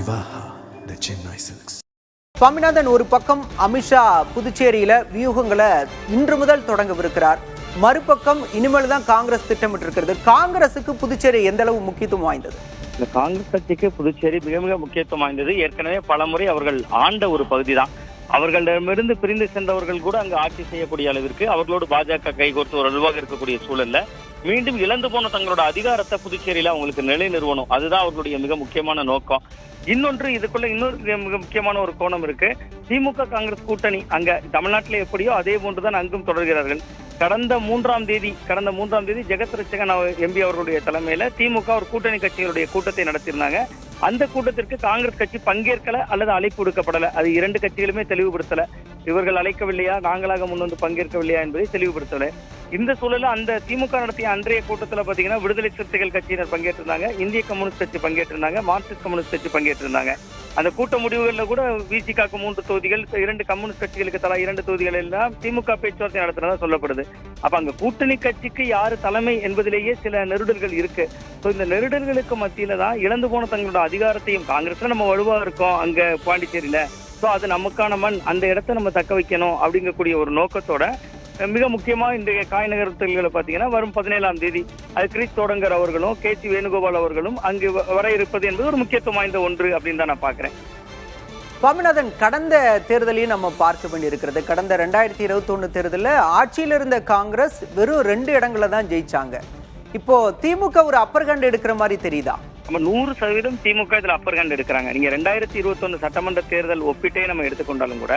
Vivaha, the Chennai Silks. Swaminathan, ஒரு பக்கம் அமித்ஷா புதுச்சேரியில வியூகங்களை இன்று முதல் தொடங்கவிருக்கிறார். மறுபக்கம் இனிமேல் தான் காங்கிரஸ் திட்டமிட்டு இருக்கிறது. காங்கிரசுக்கு புதுச்சேரி எந்த அளவு முக்கியத்துவம் வாய்ந்தது? இந்த காங்கிரஸ் கட்சிக்கு புதுச்சேரி மிக மிக முக்கியத்துவம் வாய்ந்தது. ஏற்கனவே பலமுறை அவர்கள் ஆண்ட ஒரு பகுதி தான். அவர்களிடமிருந்து பிரிந்து சென்றவர்கள் கூட அங்கு ஆட்சி செய்யக்கூடிய அளவிற்கு அவர்களோடு பாஜக கைகோர்த்து ஒரு அலுவாக இருக்கக்கூடிய சூழல்ல மீண்டும் இழந்து போன தங்களோட அதிகாரத்தை புதுச்சேரியில அவங்களுக்கு நிலை நிறுவனம். அதுதான் அவர்களுடைய மிக முக்கியமான நோக்கம். இன்னொன்று, இதுக்குள்ள இன்னொரு மிக முக்கியமான ஒரு கோணம் இருக்கு. திமுக காங்கிரஸ் கூட்டணி அங்க தமிழ்நாட்டில எப்படியோ அதே போன்றுதான் அங்கும் தொடர்கிறார்கள். கடந்த மூன்றாம் தேதி ஜெகத் ரட்சகன் எம்பி அவர்களுடைய தலைமையில திமுக ஒரு கூட்டணி கட்சிகளுடைய கூட்டத்தை நடத்தியிருந்தாங்க. அந்த கூட்டத்திற்கு காங்கிரஸ் கட்சி பங்கேற்கல அல்லது அழைப்பு விடுக்கப்படல. அது இரண்டு கட்சிகளுமே தெளிவுபடுத்தல. இவர்கள் அழைக்கவில்லையா, நாங்களாக முன்வந்து பங்கேற்கவில்லையா என்பதை தெளிவுபடுத்தல. இந்த சூழல அந்த திமுக நடத்திய அன்றைய கூட்டத்துல பாத்தீங்கன்னா விடுதலை சிறுத்தைகள் கட்சியினர் பங்கேற்றிருந்தாங்க, இந்திய கம்யூனிஸ்ட் கட்சி பங்கேற்றிருந்தாங்க, மார்க்சிஸ்ட் கம்யூனிஸ்ட் கட்சி பங்கேற்றிருந்தாங்க. அந்த கூட்ட முடிவுகள்ல கூட விசிகாக்கு 3 தொகுதிகள், 2 கம்யூனிஸ்ட் கட்சிகளுக்கு தலா 2 தொகுதிகள் எல்லாம் திமுக பேச்சுவார்த்தை நடத்துறதா சொல்லப்படுது. அப்ப அங்க கூட்டணி கட்சிக்கு யாரு தலைமை என்பதிலேயே சில நெருடல்கள் இருக்கு. இந்த நெருடல்களுக்கு மத்தியில தான் இழந்து போன தங்களோட அதிகாரத்தையும், காங்கிரஸ்ல நம்ம வலுவா இருக்கோம் அங்க பாண்டிச்சேரியில, சோ அது நமக்கான மண், அந்த இடத்தை நம்ம தக்க வைக்கணும் அப்படிங்கக்கூடிய ஒரு நோக்கத்தோட மிக முக்கியமா இன்றைய காய் நகர்த்தல்களை பாத்தீங்கன்னா வரும் 17ஆம் தேதி அது கிரீஷ் தோடங்கர் அவர்களும் KC வேணுகோபால் அவர்களும் அங்கு வர இருப்பது என்பது ஒரு முக்கியத்துவம் வாய்ந்த ஒன்று அப்படின்னு தான் நான் பாக்குறேன். சுவாமிநாதன், கடந்த தேர்தலையும் நம்ம பார்க்க வேண்டியிருக்கிறது. கடந்த 2021 தேர்தலில் ஆட்சியில் இருந்த காங்கிரஸ் வெறும் 2 இடங்களை தான் ஜெயிச்சாங்க. இப்போ திமுக ஒரு அப்பர் ஹேண்ட் எடுக்கிற மாதிரி தெரியுதா? நம்ம 100% திமுக இதுல அப்பர் ஹேண்ட் எடுக்கிறாங்க. நீங்க 2021 சட்டமன்ற தேர்தல் ஒப்பிட்டே நம்ம எடுத்துக்கொண்டாலும் கூட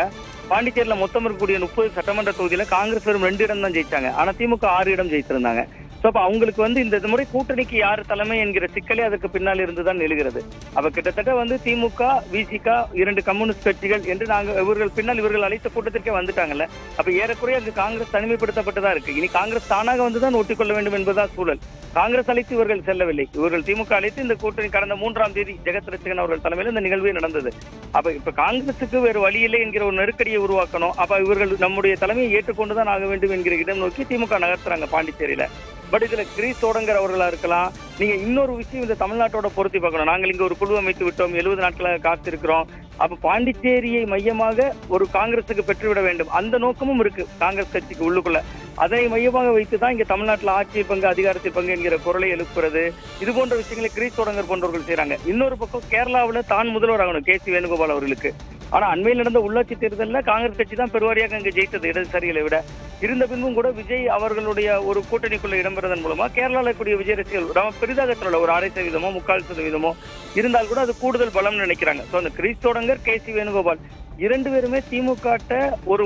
பாண்டிச்சேரியில மொத்தம் இருக்கக்கூடிய 30 சட்டமன்ற தொகுதியில காங்கிரஸ் வெறும் 2 இடம் தான் ஜெயிச்சாங்க. ஆனா திமுக 6 இடம் ஜெயிச்சிருந்தாங்க. சோ அப்ப அவங்களுக்கு இந்த முறை கூட்டணிக்கு யாரு தலைமை என்கிற சிக்கலே அதுக்கு பின்னால் இருந்துதான் எழுகிறது. அப்ப கிட்டத்தட்ட திமுக, விசிக, 2 கம்யூனிஸ்ட் கட்சிகள் என்று இவர்கள் பின்னால் இவர்கள் அழைத்த கூட்டத்திற்கே வந்துட்டாங்கல்ல. அப்ப ஏறக்குறைய அங்கு காங்கிரஸ் தனிமைப்படுத்தப்பட்டதா இருக்கு. இனி காங்கிரஸ் தானாக வந்துதான் ஒட்டிக்கொள்ள வேண்டும் என்பதுதான் சூழல். காங்கிரஸ் அழைத்து இவர்கள் செல்லவில்லை. இவர்கள் திமுக அழைத்து இந்த கூட்டணி கடந்த 3ஆம் தேதி ஜெகத் ரட்சகன் அவர்கள் தலைமையில் இந்த நிகழ்வே நடந்தது. அப்ப இப்ப காங்கிரசுக்கு வேறு வழி இல்லை என்கிற ஒரு நெருக்கடியை உருவாக்கணும். அப்ப இவர்கள் நம்முடைய தலைமையை ஏற்றுக்கொண்டுதான் ஆக வேண்டும் என்கிற இடம் நோக்கி திமுக நகர்த்துறாங்க பாண்டிச்சேரியில. பட் இதுல கிரீஷ் தோடங்கர் அவர்களா இருக்கலாம். நீங்க இன்னொரு விஷயம் இந்த தமிழ்நாட்டோட பொருத்தி பார்க்கணும். நாங்கள் இங்க ஒரு குழு அமைத்து விட்டோம், 70 நாட்களாக காத்திருக்கிறோம். அப்ப பாண்டிச்சேரியை மையமாக ஒரு காங்கிரசுக்கு பெற்றுவிட வேண்டும், அந்த நோக்கமும் இருக்கு காங்கிரஸ் கட்சிக்கு உள்ளுக்குள்ள. அதை மையமாக வைத்துதான் இங்க தமிழ்நாட்டில் ஆட்சி பங்கு, அதிகாரத்தில் பங்கு என்கிற குரலை எழுப்புறது, இது போன்ற விஷயங்களை கிரீஷ் தோடங்கர் போன்றவர்கள் செய்யறாங்க. இன்னொரு பக்கம் கேரளாவில தான் முதல்வர் ஆகணும் KC வேணுகோபால் அவர்களுக்கு. ஆனா அண்மையில் நடந்த உள்ளாட்சி தேர்தலில் காங்கிரஸ் கட்சி தான் பெருவாரியாக அங்கு ஜெயித்தது இடதுசாரிகளை விட. இருந்த பின்பும் கூட விஜய் அவர்களுடைய ஒரு கூட்டணிக்குள்ள இடம்பெறதன் மூலமா கேரளாவில் இருக்கக்கூடிய விஜய் ரசிகர்கள் பெரிதாக சொல்லல, ஒரு 1/2% 3/4% இருந்தால் கூட அது கூடுதல் பலம் நினைக்கிறாங்க. சோ அந்த கிரீஷ் தோடங்கர், KC வேணுகோபால் 2 பேருமே திமுக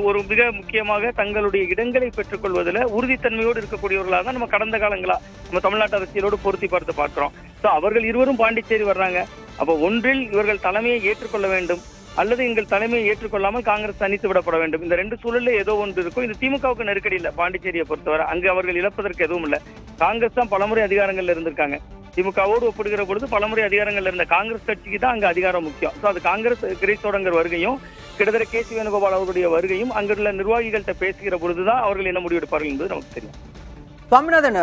ஒரு மிக முக்கியமாக தங்களுடைய இடங்களை பெற்றுக் கொள்வதில் உறுதித்தன்மையோடு இருக்கக்கூடியவர்களாக தான் நம்ம கடந்த காலங்களா நம்ம தமிழ்நாட்டு அரசியலோடு பொருத்தி பார்த்து பார்க்கிறோம். சோ அவர்கள் இருவரும் பாண்டிச்சேரி வர்றாங்க. அப்ப ஒன்றில் இவர்கள் தலைமையை ஏற்றுக்கொள்ள வேண்டும், அல்லது எங்கள் தலைமையை ஏற்றுக்கொள்ளாமல் காங்கிரஸ் தனித்து விடப்பட வேண்டும். இந்த 2 சூழல்ல ஏதோ ஒன்று இருக்கும். இது திமுகவுக்கு நெருக்கடி இல்லை பாண்டிச்சேரியை பொறுத்தவரை. அங்கு அவர்கள் இழப்பதற்கு எதுவும் இல்லை. காங்கிரஸ் தான் பலமுறை அதிகாரங்கள்ல இருந்திருக்காங்க. திமுகவோடு ஒப்பிடுகிற பொழுது பலமுறை அதிகாரங்கள் இருந்த காங்கிரஸ் கட்சிக்கு தான் அங்க அதிகாரம் முக்கியம். சோ அது காங்கிரஸ் கிரீஷ் தோடங்கர் வருகையும் கிட்டத்தட்ட KC வேணுகோபால் அவர்களுடைய வருகையும் அங்குள்ள நிர்வாகிகள்கிட்ட பேசுகிற பொழுதுதான் அவர்கள் என்ன முடிவெடுப்பார்கள் என்பது நமக்கு தெரியும். சுவாமிநாதன்,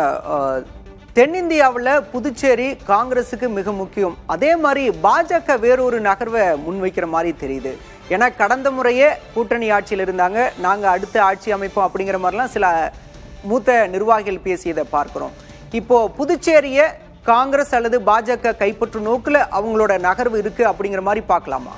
தென்னிந்தியாவில் புதுச்சேரி காங்கிரஸுக்கு மிக முக்கியம். அதே மாதிரி பாஜக வேறொரு நகர்வை முன்வைக்கிற மாதிரி தெரியுது. ஏன்னா கடந்த முறையே கூட்டணி ஆட்சியில் இருந்தாங்க, நாங்கள் அடுத்த ஆட்சி அமைப்போம் அப்படிங்கிற மாதிரிலாம் சில மூத்த நிர்வாகிகள் பேசியதை பார்க்கிறோம். இப்போ புதுச்சேரியை காங்கிரஸ் அல்லது பாஜக கைப்பற்றும் நோக்கில் அவங்களோட நகர்வு இருக்கு அப்படிங்கிற மாதிரி பார்க்கலாமா?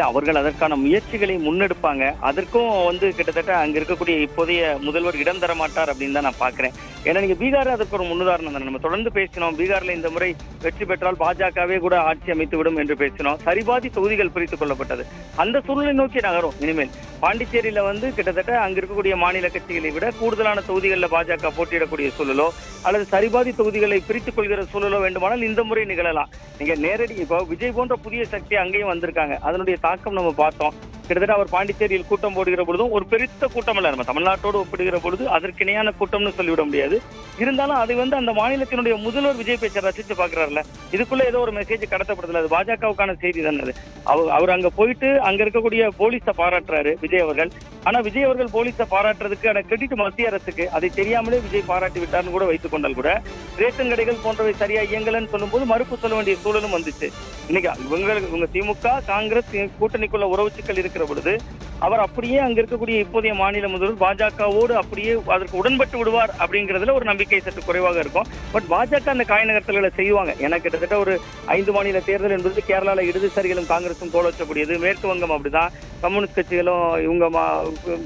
அவர்கள் அதற்கான முயற்சிகளை முன்னெடுப்பாங்க. அதற்கும் கிட்டத்தட்ட அங்க இருக்கக்கூடிய இப்போதைய முதல்வர் இடம் தர மாட்டார் அப்படின்னு தான் நான் பாக்குறேன். ஏன்னா நீங்க பீகார் அதற்கு ஒரு முன்னுதாரணம் தானே. நம்ம தொடர்ந்து பேசினோம், பீகார்ல இந்த முறை வெற்றி பெற்றால் பாஜகவே கூட ஆட்சி அமைத்து விடும் என்று பேசினோம். சரிபாதி தொகுதிகள் பிரித்துக் கொள்ளப்பட்டது. அந்த சூழ்நிலை நோக்கி நகரும். இனிமேல் பாண்டிச்சேரியில கிட்டத்தட்ட அங்க இருக்கக்கூடிய மாநில கட்சிகளை விட கூடுதலான தொகுதிகளில் பாஜக போட்டியிடக்கூடிய சூழலோ அல்லது சரிபாதி தொகுதிகளை பிரித்துக் கொள்கிற சூழலோ வேண்டுமானால் இந்த முறை நிகழலாம். நீங்க நேரடி இப்போ விஜய் போன்ற புதிய சக்தி அங்கேயும் வந்திருக்காங்க. அதனுடைய தாக்கம் நம்ம பார்த்தோம். கிட்டத்தட்ட அவர் பாண்டிச்சேரியில் கூட்டம் போடுகிற பொழுதும் ஒரு பெருத்த கூட்டம் அல்ல, நம்ம தமிழ்நாட்டோடு ஒப்பிடுகிற பொழுது அதற்கு இணையான கூட்டம்னு சொல்லிவிட முடியாது. இருந்தாலும் அதை அந்த மாநிலத்தினுடைய முதல்வர் விஜய் பேச்சை ரசிச்சு பாக்குறாருல, இதுக்குள்ள ஏதோ ஒரு மெசேஜ் கடத்தப்படுதல, அது பாஜகவுக்கான செய்தி தானே அது. அவர் அங்க போயிட்டு அங்க இருக்கக்கூடிய போலீஸை பாராட்டுறாரு விஜய் அவர்கள். ஆனா விஜய் அவர்கள் போலீஸை பாராட்டுறதுக்கான கிரெடிட் மத்திய அரசுக்கு, அதை தெரியாமலே விஜய் பாராட்டி விட்டார்னு கூட வைத்துக் கொண்டால் கூட ரேஷன் கடைகள் போன்றவை சரியா இயங்கலன்னு சொல்லும்போது மறுப்பு சொல்ல வேண்டிய சூழலும் வந்துச்சு. இன்னைக்கு இவங்க திமுக காங்கிரஸ் கூட்டணிக்குள்ள உறவு சிக்கல் இருக்கிற பொழுது அவர் அப்படியே அங்க இருக்கக்கூடிய இப்போதைய மாநில முதல்வர் பாஜகவோடு அப்படியே அதற்கு உடன்பட்டு விடுவார் அப்படிங்கிறதுல ஒரு நம்பிக்கை சற்று குறைவாக இருக்கும். பட் பாஜக அந்த காய் நகர்த்தல்களை செய்வாங்க. ஏன்னா கிட்டத்தட்ட ஒரு 5 மாநில தேர்தல் என்பது கேரளால இடதுசாரிகளும் காங்கிரசும் கோலோச்சக்கூடியது, மேற்கு வங்கம் அப்படிதான், கம்யூனிஸ்ட் கட்சிகளும் இவங்க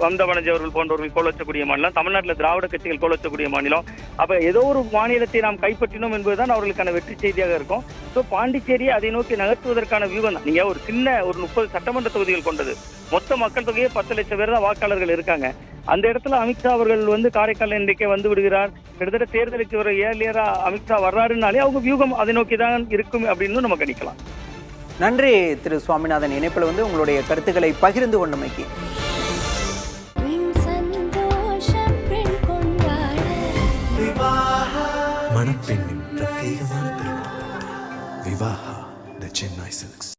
மம்தா பானர்ஜி அவர்கள் போன்றவர்கள் கோலோச்சக்கூடிய மாநிலம், தமிழ்நாட்டில் திராவிட கட்சிகள் கோலோச்சக்கூடிய மாநிலம். அப்ப ஏதோ ஒரு மாநிலத்தை நாம் கைப்பற்றினோம் என்பதுதான் அவர்களுக்கான வெற்றி செய்தியாக இருக்கும். ஸோ பாண்டிச்சேரியை அதை நோக்கி நகர்த்துவதற்கான வியூகம் தான். நீங்க ஒரு சின்ன ஒரு 30 சட்டமன்ற தொகுதிகள் கொண்டது, மொத்த மக்கள் தொகையே 10 லட்சம் பேர் தான் வாக்காளர்கள் இருக்காங்க. அந்த இடத்துல அமித்ஷா அவர்கள் காரைக்கால் இன்றைக்கே வந்து விடுகிறார். கிட்டத்தட்ட தேர்தலுக்கு ஒரு ஏர்லியரா அமித்ஷா வர்றாருனாலே அவங்க வியூகம் அதை நோக்கி தான் இருக்கும் அப்படின்னு நம்ம கணிக்கலாம். நன்றி திரு சுவாமிநாதன், இணைப்பில் உங்களுடைய கருத்துக்களை பகிர்ந்து கொண்டமைக்கு. மணப்பெண்ணின் பிரத்யேகமான திருமணம் விவாஹா தி சென்னை சில்க்ஸ்.